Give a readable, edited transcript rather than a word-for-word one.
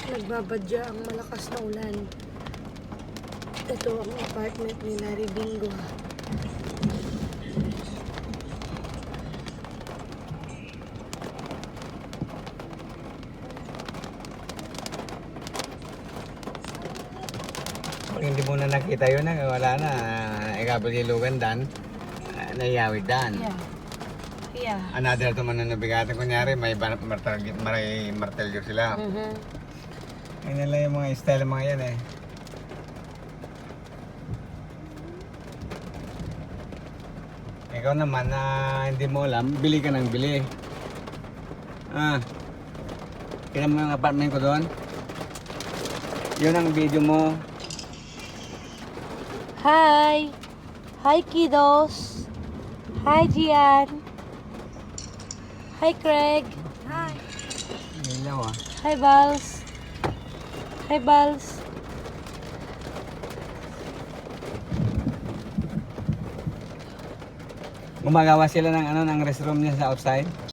Nagbabadya ang malakas na ulan. Ito ang apartment ni Larry Bingo. Pag hindi mo na nakita yun, wala na. Ikabalilugan dan, nayawid dan. Yeah. Another to man na nabigatan. Kunyari, may martelyo sila. Yan lang yung mga style mga yan eh. Ikaw naman na hindi mo alam, bili ka ng bili. Kaya mo yung apartment ko doon. Yun ang video mo. Hi! Hi, kiddos! Hi, Gian! Hi, Craig! Hi! Ilaw ah. Hi, Bals! Hi, Bals! Gumagawa sila ng ng restroom niya sa outside.